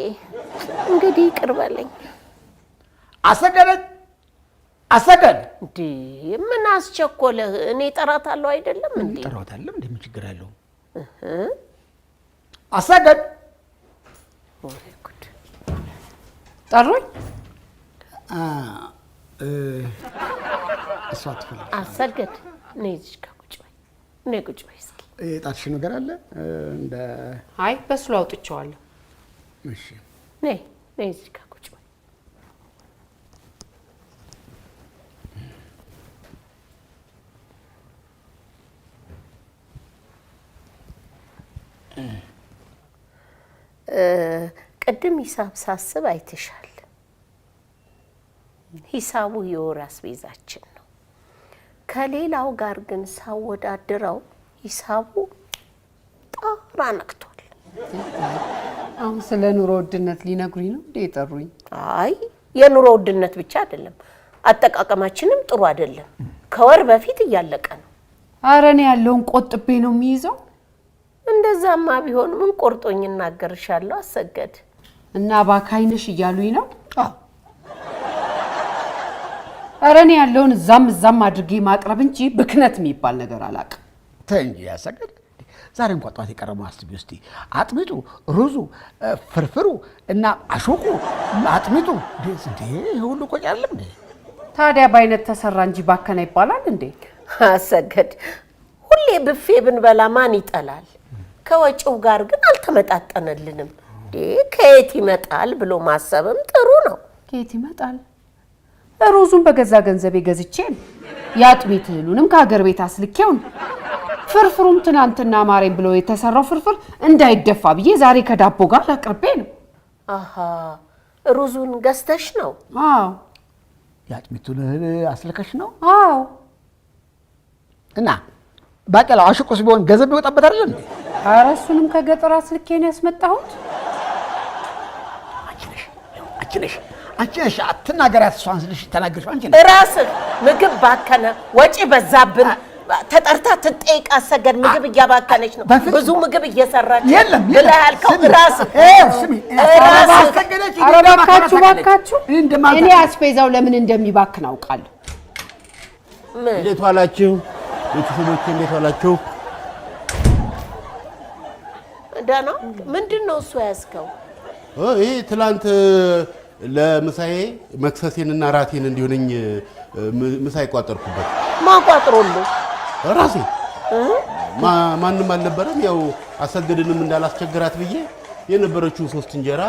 እንግዲህ ይቅር በለኝ። አሰገድ እንዴ ምን አስቸኮለህ? እኔ እጠራታለሁ አይደለም እንዴ? እጠራታለሁ። እንዴ ምን ችግር አለው? አሰገድ ጠሩኝ። እሷ አትፈልግም። አሰገድ ነይ እዚህ ጋር ቁጭ በይ። ነይ ቁጭ በይ እስኪ። የጣትሽ ነገር አለ እንደ አይ በስሎ አውጥቼዋለሁ። እሺ ነይ እዚህ ጋር ቁጭ በይ። ቅድም ሂሳብ ሳስብ አይተሻል። ሂሳቡ የወር አስቤዛችን ነው። ከሌላው ጋር ግን ሳወዳድረው ሂሳቡ ጣራ ነክቷል። አሁን ስለ ኑሮ ውድነት ሊነግሩኝ ነው እንዴ የጠሩኝ? አይ የኑሮ ውድነት ብቻ አይደለም፣ አጠቃቀማችንም ጥሩ አይደለም። ከወር በፊት እያለቀ ነው። ኧረ እኔ ያለውን ቆጥቤ ነው የሚይዘው። እንደዛማ ቢሆን ምን ቆርጦኝ እናገርሻለሁ አሰገድ። እና ባካይነሽ እያሉኝ ነው? ኧረ እኔ ያለውን እዛም አድርጌ ማቅረብ እንጂ ብክነት የሚባል ነገር አላውቅም። ተይ እንጂ ያሰገድ። ዛሬ እንኳን ጧት የቀረበው አስቢ እስቲ። አጥሚጡ፣ ሩዙ፣ ፍርፍሩ እና አሾቁ አጥሚጡ እንዴ ሁሉ ቆጭ አይደለም እንዴ? ታዲያ በአይነት ተሰራ እንጂ ባከና ይባላል እንዴ? አሰገድ ሁሌ ብፌ ብንበላ ማን ይጠላል? ከወጪው ጋር ግን አልተመጣጠነልንም። ከየት ይመጣል ብሎ ማሰብም ጥሩ ነው። ከየት ይመጣል? ሩዙን በገዛ ገንዘቤ ገዝቼን የአጥሚት እህሉንም ከሀገር ቤት አስልኬውን ፍርፍሩም ትናንትና ማሬን ብሎ የተሰራው ፍርፍር እንዳይደፋ ብዬ ዛሬ ከዳቦ ጋር አቅርቤ ነው። አሃ ሩዙን ገዝተሽ ነው? አዎ። የአጥሚቱን እህል አስልከሽ ነው? አዎ። እና ባቄላው አሽቁስ ቢሆን ገንዘብ ይወጣበት አይደል እንዴ? ኧረ እሱንም ከገጠር አስልኬ ነው ያስመጣሁት። አንቺ ነሽ አትናገሪያት። እሷን ስልሽ ተናገርሽ አንቺ ነሽ። ራስህ ምግብ ባከነ፣ ወጪ በዛብን ተጠርታ ትጠይቅ። አሰገድ ምግብ እያባከነች ነው፣ ብዙ ምግብ እየሰራች የለም ብለህ ያልከው ራስህ። ስሚ ኧረ ባካችሁ እኔ አስቤዛው ለምን እንደሚባክን አውቃለሁ። እንዴት ዋላችሁ ቤተሰቦቼ? እንዴት ዋላችሁ? ደህና። ምንድን ነው እሱ ያዝከው? ይሄ ትላንት ለምሳዬ መክሰሴንና ራቴን እንዲሆነኝ ምሳ ይቋጠርኩበት። ማቋጥሮልህ ራሴ ማንም አልነበረም። ያው አሰገድንም እንዳላስቸግራት ብዬ የነበረችውን 3 እንጀራ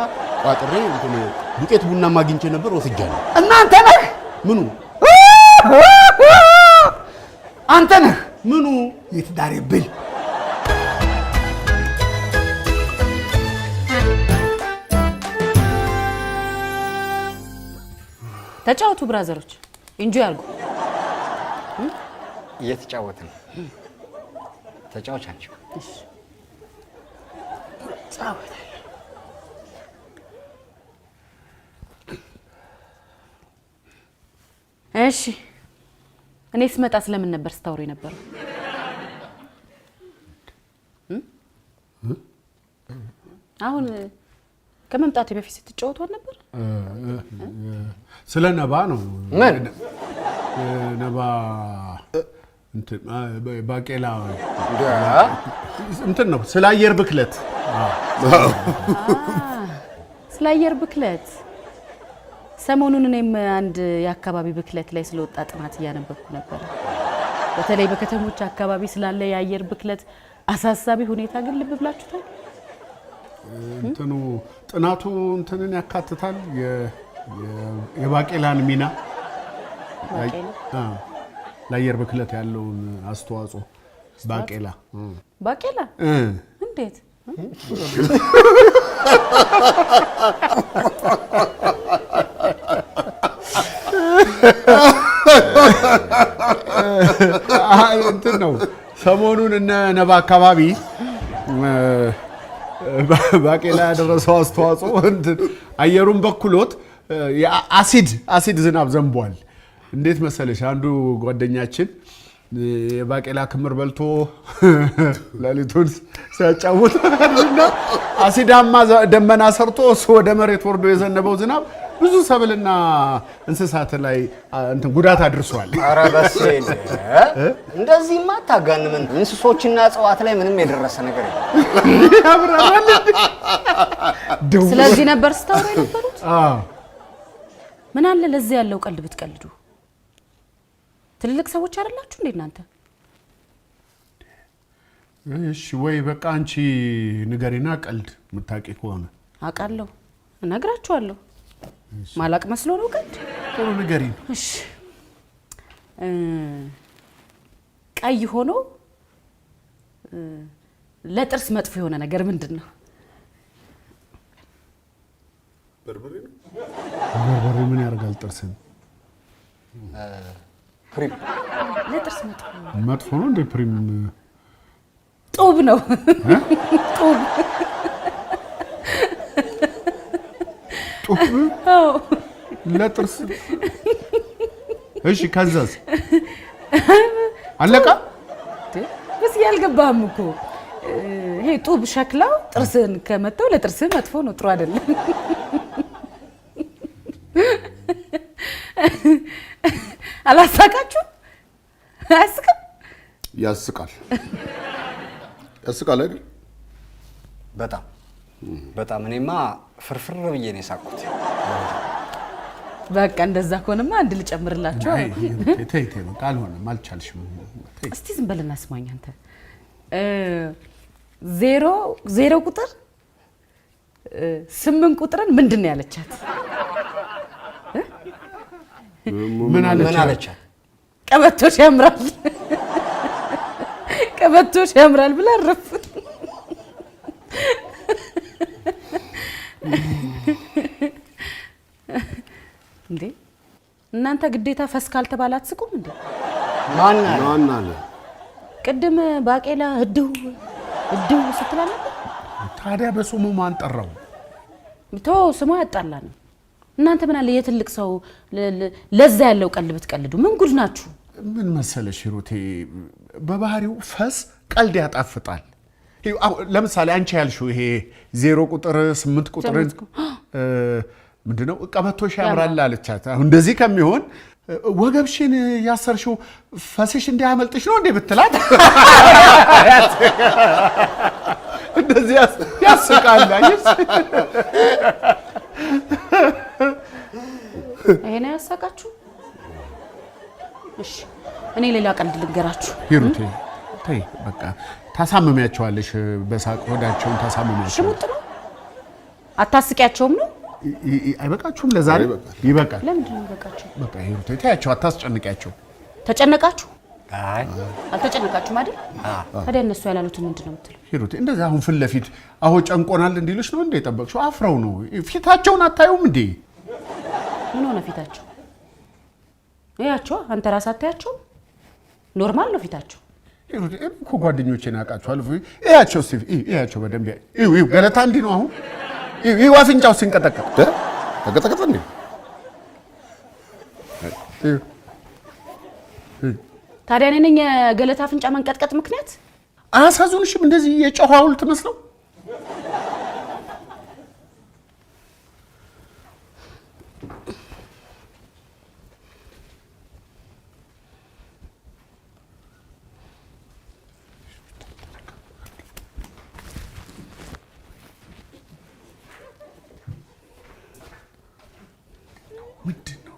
ቋጥሬ እንትን ዱቄት ቡና ማግኝቼ ነበር ወስጃለሁ። እናንተ ነህ? ምኑ? አንተ ነህ? ምኑ? የትዳሬ ብል ተጫወቱ ብራዘሮች፣ እንጆይ አድርጉ። እየተጫወትን ተጫዋች አንቺ። እሺ እኔ ስመጣ ስለምን ነበር ስታወሩ የነበረው? አሁን ከመምጣቴ በፊት ስትጫወቱ ነበር? ስለ ነባ ነው። ምን ነባ እንትን ባቄላ እንትን ነው። ስለ አየር ብክለት ስለ አየር ብክለት ሰሞኑን እኔም አንድ የአካባቢ ብክለት ላይ ስለወጣ ጥናት እያነበብኩ ነበር። በተለይ በከተሞች አካባቢ ስላለ የአየር ብክለት አሳሳቢ ሁኔታ ግን ልብ ብላችሁታል? እንትኑ ጥናቱ እንትንን ያካትታል። የባቄላን ሚና ለአየር ብክለት ያለውን አስተዋጽኦ። ባቄላ እንዴት? እንትን ነው ሰሞኑን እነ ነባ አካባቢ ባቄላ ያደረሰው አስተዋጽኦ እንትን አየሩን በኩሎት አሲድ ዝናብ ዘንቧል። እንዴት መሰለሽ አንዱ ጓደኛችን የባቄላ ክምር በልቶ ሌሊቱን ሲያጫውት እና አሲዳማ ደመና ሰርቶ እሱ ወደ መሬት ወርዶ የዘነበው ዝናብ ብዙ ሰብልና እንስሳት ላይ እንትን ጉዳት አድርሷል። ኧረ በስመ አብ! እንደዚህማ አታጋንምን። እንስሶችና እጽዋት ላይ ምንም የደረሰ ነገር የለም። ስለዚህ ነበር ስታወሩ የነበሩት? ምን አለ ለዚህ ያለው ቀልድ ብትቀልዱ። ትልልቅ ሰዎች አይደላችሁ እንዴ እናንተ? እሺ ወይ በቃ አንቺ ንገሪና ቀልድ የምታውቂ ከሆነ። አውቃለሁ፣ እነግራችኋለሁ። ማላቅ መስሎ ነው ቀልድ? ጥሩ ንገሪኝ። እሺ ቀይ ሆኖ ለጥርስ መጥፎ የሆነ ነገር ምንድን ነው? በርበሬ ነው። በርበሬ ምን ያደርጋል ጥርስን? ፕሪም ለጥርስ መጥፎ ነው እንዴ? ፕሪም ጡብ ነው። ጡብ ጡብ ለጥርስ። እሺ ከዛስ? አለቃ በስ ያልገባህም እኮ ይሄ ጡብ ሸክላው ጥርስን ከመተው ለጥርስህ መጥፎ ነው፣ ጥሩ አይደለም። አላሳቃችሁ? አያስቅም? ያስቃል። ያስቃል አይደል? በጣም እኔማ ፍርፍር ብዬ ነው የሳቅኩት። በቃ እንደዛ ከሆነማ አንድ ልጨምርላችሁ። ተይ በቃ አልሆነም፣ አልቻልሽም። እስቲ ዝም በልና ስማኝ አንተ። ዜሮ ቁጥር 8 ቁጥርን ምንድን ነው ያለቻት? ምን አለቻት? ቀበቶሽ ያምራል፣ ቀበቶሽ ያምራል ብላ አረፍ። እንዴ እናንተ ግዴታ ፈስ ካልተባለ አትስቁም እንዴ? ማን አለ? ቅድም ባቄላ እድው ስትላ ነበር። ታዲያ በስሙ ማን ጠራው? ስሙ ያጣላ ነው። እናንተ ምን አለ የትልቅ ሰው ለዛ ያለው ቀልድ ብትቀልዱ። ምን ጉድ ናችሁ? ምን መሰለሽ ሂሩቴ፣ በባህሪው ፈስ ቀልድ ያጣፍጣል። ለምሳሌ አንቺ ያልሽው ይሄ 0 ቁጥር 8 ቁጥርን ምንድነው ቀበቶሽ ያምራል አለቻት። አሁን እንደዚህ ከሚሆን ወገብሽን ያሰርሽው ፈስሽ እንዲያመልጥሽ ነው እንዴ ብትላት እንደዚህ ያስቃል። አይስ ይሄ ነው ያሳቃችሁ? እሺ እኔ ሌላ ቀልድ ልንገራችሁ። ሂሩቴ ተይ በቃ ታሳምሚያቸዋለሽ። በሳቅ ሆዳቸውን ታሳምሚያቸው። ሽሙጥ ነው አታስቂያቸውም ነው? አይበቃችሁም? ለዛሬ ይበቃል። ለምንድን ነው ይበቃችሁ? በቃ ሂሩቴ ተያቸው፣ አታስጨንቂያቸው። ተጨነቃችሁ? አይ አልተጨነቃችሁም አይደል? ታዲያ እነሱ ያላሉትን ምንድን ነው የምትለው? ሂሩቴ እንደዛ አሁን ፊት ለፊት አሁን ጨንቆናል እንዲሉሽ ነው እንዴ የጠበቅሽው? አፍረው ነው። ፊታቸውን አታዩም እንዴ? ምን ሆነ ፊታቸው? እያቸው አንተ ራስህ አታያቸውም? ኖርማል ነው ፊታቸው። ሂሩቴ እኮ ጓደኞቼን አውቃቸዋለሁ። እያቸው እስኪ እያቸው በደንብ ይው ገለታ እንዲህ ነው አሁን ይው አፍንጫው ሲንቀጠቀጥ ተቀጠቀጠ እንዴ? ታዲያ እኔ ነኝ የገለታ አፍንጫ መንቀጥቀጥ ምክንያት? አያሳዝኑሽም? እንደዚህ የጨዋ ሐውልት መስለው ምንድን ነው?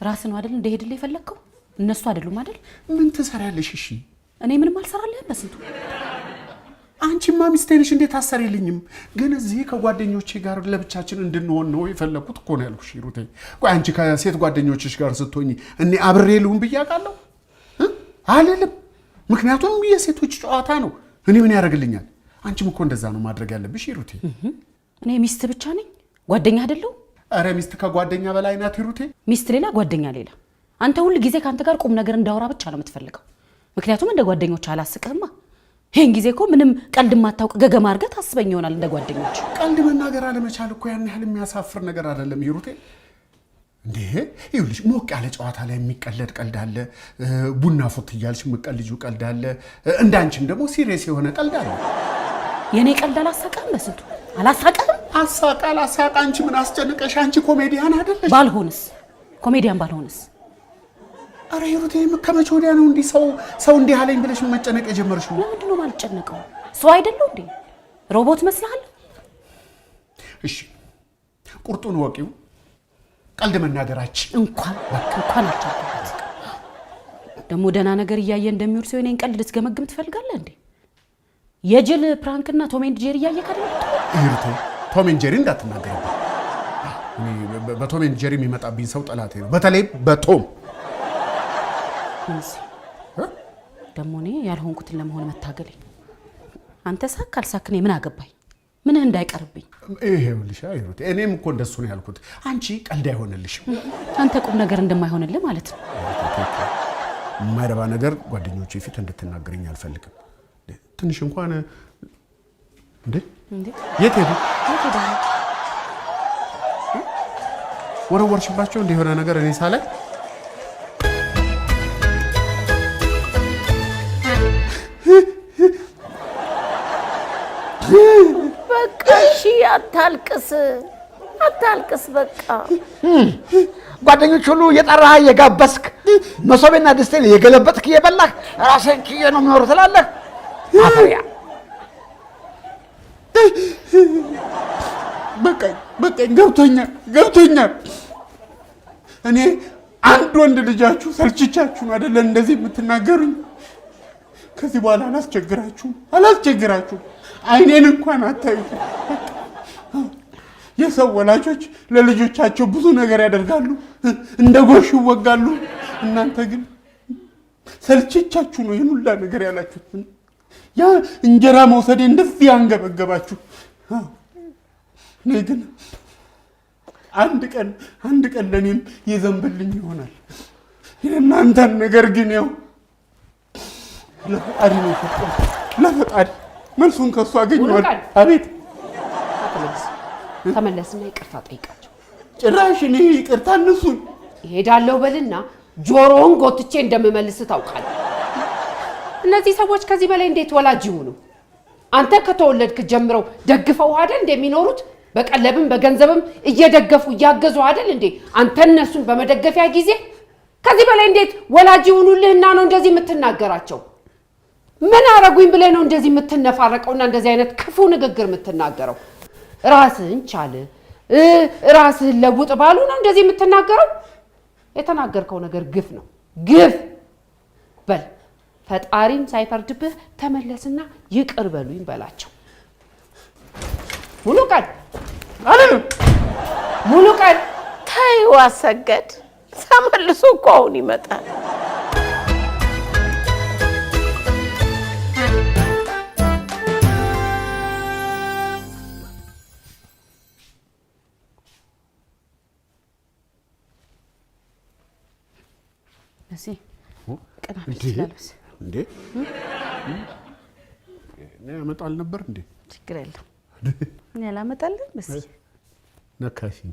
ራስህ ነው አይደል እንደሄድልህ የፈለግከው? እነሱ አይደሉም አይደል? ምን ትሰሪያለሽ? እሺ እኔ ምንም አልሰራልህም በስንቱ። አንቺማ ሚስቴ ነሽ፣ እንዴት አሰሪልኝም? ግን እዚህ ከጓደኞቼ ጋር ለብቻችን እንድንሆን ነው የፈለኩት እኮ ነው ያልኩሽ ሂሩቴ። ቆይ አንቺ ከሴት ጓደኞችሽ ጋር ስትሆኚ እኔ አብሬ ልሁን ብዬ አውቃለሁ? አልልም። ምክንያቱም የሴቶች ጨዋታ ነው። እኔ ምን ያደርግልኛል? አንቺም እኮ እንደዛ ነው ማድረግ ያለብሽ ሂሩቴ። እኔ ሚስት ብቻ ነኝ፣ ጓደኛ አይደለሁም። አረ ሚስት ከጓደኛ በላይ ናት ሂሩቴ። ሚስት ሌላ፣ ጓደኛ ሌላ። አንተ ሁሉ ጊዜ ካንተ ጋር ቁም ነገር እንዳወራ ብቻ ነው የምትፈልገው። ምክንያቱም እንደ ጓደኞች አላስቅህማ። ይሄን ጊዜ እኮ ምንም ቀልድ የማታውቅ ገገማ አድርገህ ታስበኝ ይሆናል እንደ ጓደኞች። ቀልድ መናገር አለመቻል እኮ ያን ያህል የሚያሳፍር ነገር አይደለም ሂሩቴ። እንዴ ይኸውልሽ ሞቅ ያለ ጨዋታ ላይ የሚቀለድ ቀልድ አለ። ቡና ፎት እያልሽ የምትቀልጂው ቀልድ አለ። እንዳንቺም ደግሞ ሲሪየስ የሆነ ቀልድ አለ። የኔ ቀልድ አላሳቀህም በስንቱ? አላሳቀህም? አሳቃ አንቺ ምን አስጨንቀሽ? አንቺ ኮሜዲያን አይደለሽ? ባልሆንስ? ኮሜዲያን ባልሆንስ? አረ ሂሩቴ ከመቼ ወዲያ ነው እንዲህ ሰው እንዲህ አለኝ ብለሽ መጨነቅ የጀመርሽው? ለምንድን ነው የማልጨነቀው? ሰው አይደለሁ እንዴ? ሮቦት መስልሃለሁ? እሺ ቁርጡን ወቂው። ቀልድ መናገራችን እንኳን አልቻልኩበት። ደግሞ ደህና ነገር እያየ እንደሚውል ሰው የኔን ቀልድ ልትገመግም ትፈልጋለህ እንዴ? የጅል ፕራንክና ቶም ኤንድ ጄሪ እያየህ አይደል? ሂሩቴ ቶም ኤንድ ጄሪ እንዳትናገርበት። በቶም ኤንድ ጄሪ የሚመጣብኝ ሰው ጠላቴ ነው። በተለይ በቶም ደግሞ እኔ ያልሆንኩትን ለመሆን መታገሌ። አንተ ሳክ ካልሳክ እኔ ምን አገባኝ? ምንህ እንዳይቀርብኝ። ይሄውልሽ ሂሩቴ እኔም እኮ እንደሱ ነው ያልኩት። አንቺ ቀልድ አይሆንልሽም። አንተ ቁም ነገር እንደማይሆንልህ ማለት ነው። የማይረባ ነገር ጓደኞቼ ፊት እንድትናገረኝ አልፈልግም። ትንሽ እንኳን እንዴ የት ሄዱ? ወረወርሽባቸው እንደ የሆነ ነገር እኔ ሳላይ አታልቅስ አታልቅስ በቃ ጓደኞች ሁሉ እየጠራህ እየጋበስክ መሶቤና ድስቴን እየገለበጥክ እየበላህ ራስህን ችዬ ነው የምኖር ትላለህ። አፈሪያ በቃኝ ገብቶኛል። እኔ አንድ ወንድ ልጃችሁ ሰልችቻችሁ ነው አይደለ እንደዚህ የምትናገሩኝ? ከዚህ በኋላ አላስቸግራችሁም። አይኔን እንኳን አታዩትም። የሰው ወላጆች ለልጆቻቸው ብዙ ነገር ያደርጋሉ፣ እንደ ጎሽ ይወጋሉ። እናንተ ግን ሰልችቻችሁ ነው ይህን ሁላ ነገር ያላችሁት። ያ እንጀራ መውሰዴ እንደዚህ አንገበገባችሁ። እኔ ግን አንድ ቀን ለእኔም ይዘንብልኝ ይሆናል። የእናንተን ነገር ግን ያው ለፈጣሪ ነው የሰጠው። ለፈጣሪ መልሱን ከሱ አገኘዋል። አቤት ተመለስና ይቅርታ ጠይቃቸው። ጭራሽ እኔ ይቅርታ እነሱን እሄዳለሁ በልና ጆሮውን ጎትቼ እንደምመልስ ታውቃለህ። እነዚህ ሰዎች ከዚህ በላይ እንዴት ወላጅ ይሆኑ? አንተ ከተወለድክ ጀምረው ደግፈው አይደል እንደሚኖሩት? በቀለብም በገንዘብም እየደገፉ እያገዙ አይደል እንዴ አንተ እነሱን በመደገፊያ ጊዜ? ከዚህ በላይ እንዴት ወላጅ ይሆኑልህና ነው እንደዚህ የምትናገራቸው? ምን አረጉኝ ብለህ ነው እንደዚህ የምትነፋረቀውና እንደዚህ አይነት ክፉ ንግግር የምትናገረው? ራስህን ቻል፣ ራስህን ለውጥ ባሉ ነው እንደዚህ የምትናገረው? የተናገርከው ነገር ግፍ ነው፣ ግፍ። በል ፈጣሪም ሳይፈርድብህ ተመለስና ይቅር በሉኝ በላቸው። ሙሉ ቀን ተይው አሰገድ፣ ተመልሶ እኮ አሁን ይመጣል። እዚህ እንዴ እኔ አመጣል ነበር እንዴ? ችግር የለም እኔ አላመጣልም። በዚህ ነካሽኝ።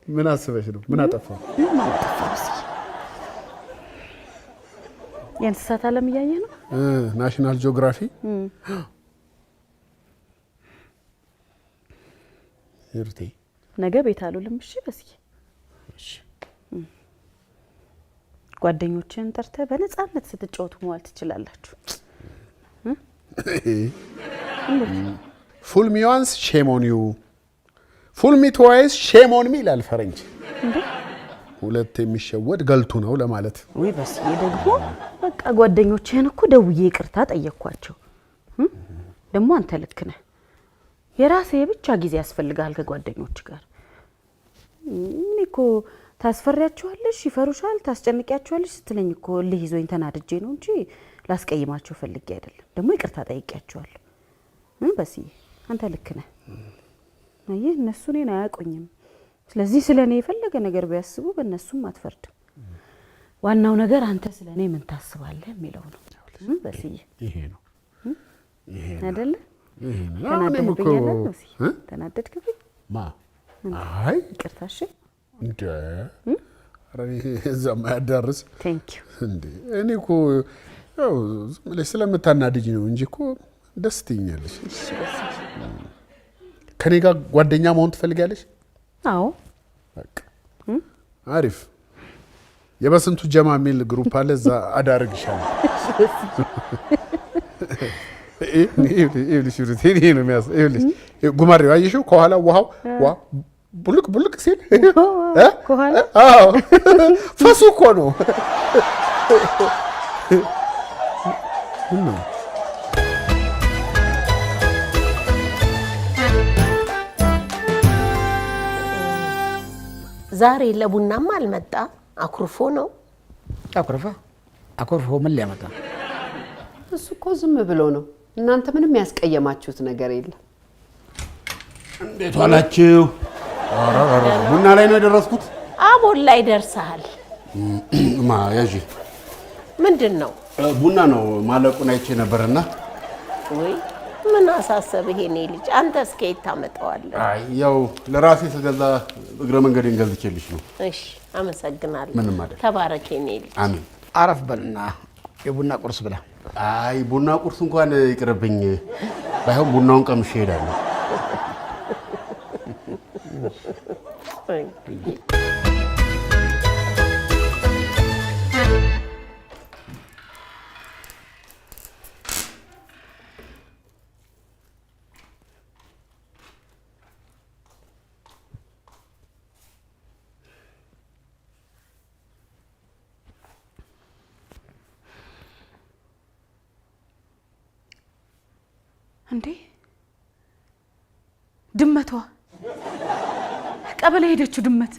ምን አስበሽ ነው? ምን አጠፋው? የእንስሳት ዓለም እያየ ነው። ናሽናል ጂኦግራፊ ይርቴ ነገ ቤት አሉልም። እሺ በዚህ ጓደኞችን ጠርተህ በነፃነት ስትጫወቱ መዋል ትችላላችሁ። ፉል ሚ ዋንስ ሼም ኦን ዩ ፉል ሚ ትዋይስ ሼም ኦን ሚ ይላል ፈረንጅ። ሁለት የሚሸወድ ገልቱ ነው ለማለት። ወይ በስዬ ደግሞ በቃ ጓደኞችህን እኮ ደውዬ ይቅርታ ጠየቅኳቸው። ደግሞ አንተ ልክ ነህ። የራስህ ብቻ ጊዜ ያስፈልጋል ከጓደኞች ጋር። እኔ እኮ ታስፈሪያቸዋለሽ፣ ይፈሩሻል፣ ታስጨንቂያቸዋለሽ ስትለኝ እኮ ልይዞኝ ተናድጄ ነው እንጂ ላስቀይማቸው ፈልጌ አይደለም። ደግሞ ይቅርታ ጠይቄያቸዋለሁ። በስዬ አንተ ልክ ነህ። አየህ እነሱ እኔን አያውቁኝም። ስለዚህ ስለኔ የፈለገ ነገር ቢያስቡ በእነሱም አትፈርድም። ዋናው ነገር አንተ ስለኔ ምን ታስባለህ የሚለው ነው። በስዬ ይሄ ነው አይደለ? ይሄ ነው። ተናደድክብኝ ነው ሲይ ተናደድክብኝ? ማ አይ ይቅርታ። እሺ እንደ አረ እዛማ ያዳርስ። ቴንክ ዩ እንዴ እኔ እኮ ያው ዝም ብለሽ ስለምታናድጅ ነው እንጂ እኮ ደስ ትይኛለሽ። እሺ በስዬ ከኔ ጋር ጓደኛ መሆን ትፈልጋለሽ? አዎ በቃ አሪፍ። የበስንቱ ጀማ የሚል ግሩፕ አለ፣ እዛ አዳርግሻለሁ። ጉማሬው አየሽው? ከኋላ ውሃው ቡልቅ ቡልቅ ሲል ከኋላ አዎ ፈሱ እኮ ነው። ዛሬ ለቡናማ አልመጣ። አኩርፎ ነው። አኩርፎ ምን ሊያመጣ? እሱ እኮ ዝም ብሎ ነው። እናንተ ምንም ያስቀየማችሁት ነገር የለም። እንዴት ዋላችሁ? ቡና ላይ ነው የደረስኩት። አቦል ላይ ደርሰሃል። ማ ያጂ ምንድን ነው? ቡና ነው ማለቁን አይቼ ነበርና ወይ ምን አሳሰብህ የኔ ልጅ? አንተስ ከየት ታመጣዋለህ? አይ ያው ለራሴ ስገዛ እግረ መንገዴን ገዝቼልሽ ነው። እሺ አመሰግናለሁ። ምንም አይደል። ተባረክ የኔ ልጅ። አሜን። አረፍ በልና የቡና ቁርስ ብላ። አይ ቡና ቁርስ እንኳን ይቅርብኝ። ባይሆን ቡናውን ቀምሼ እሄዳለሁ። እንዴ ድመቷ ቀበሌ ሄደችው ድመት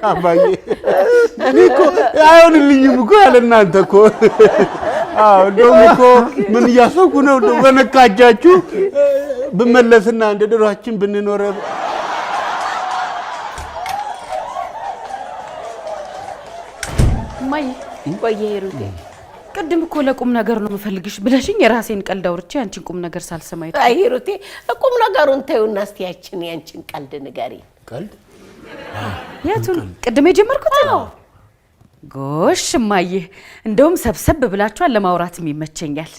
አባዬ እኔ እኮ አይሆንልኝም እኮ ያለ እናንተ እኮ። አዎ እንደውም እኮ ምን እያሰብኩ ነው እንደው በነካጃችሁ ብመለስና እንደ ድሯችን ብንኖር። ማይ ቆየ ሂሩቴ፣ ቅድም እኮ ለቁም ነገር ነው የምፈልግሽ ብለሽኝ የራሴን ቀልድ አውርቼ አንቺን ቁም ነገር ሳልሰማ ይተው። አይ ሂሩቴ፣ ቁም ነገሩን ተይውና እስቲ ያንቺን ቀልድ ንገሪኝ። ቀልድ? የቱን? ቅድም የጀመርኩት ነው። ጎሽ እማዬ፣ እንደውም ሰብሰብ ብላችኋል፣ ለማውራትም ይመቸኛል።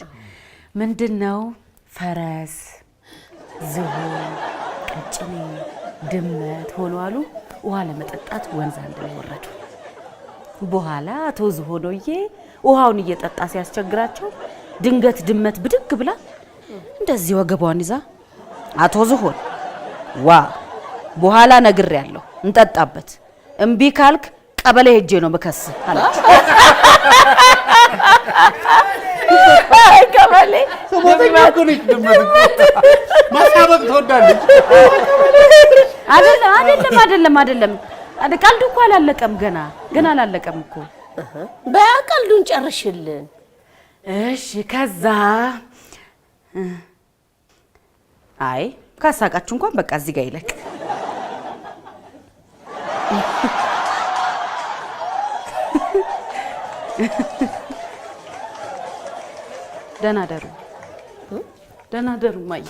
ምንድነው ፈረስ፣ ዝሆን፣ ቀጭኔ፣ ድመት ሆኖ አሉ ውሃ ለመጠጣት ወንዝ አንድ ላይ ወረዱ። በኋላ አቶ ዝሆኖዬ ውሃውን እየጠጣ ሲያስቸግራቸው ድንገት ድመት ብድግ ብላ እንደዚህ ወገቧን ይዛ አቶ ዝሆን ዋ በኋላ ነግሬያለሁ እንጠጣበት፣ እምቢ ካልክ ቀበሌ ሄጄ ነው መከስ አለች። ቀበሌ ማሳበቅ ትወዳለች። አይደለም ቀልዱ እኮ አላለቀም፣ ገና አላለቀም እኮ። በቀልዱን ጨርሽልን። እሺ ከዛ አይ ካሳቃችሁ እንኳን በቃ እዚህ ጋር ይለቅ። ደህና ደሩ ማይ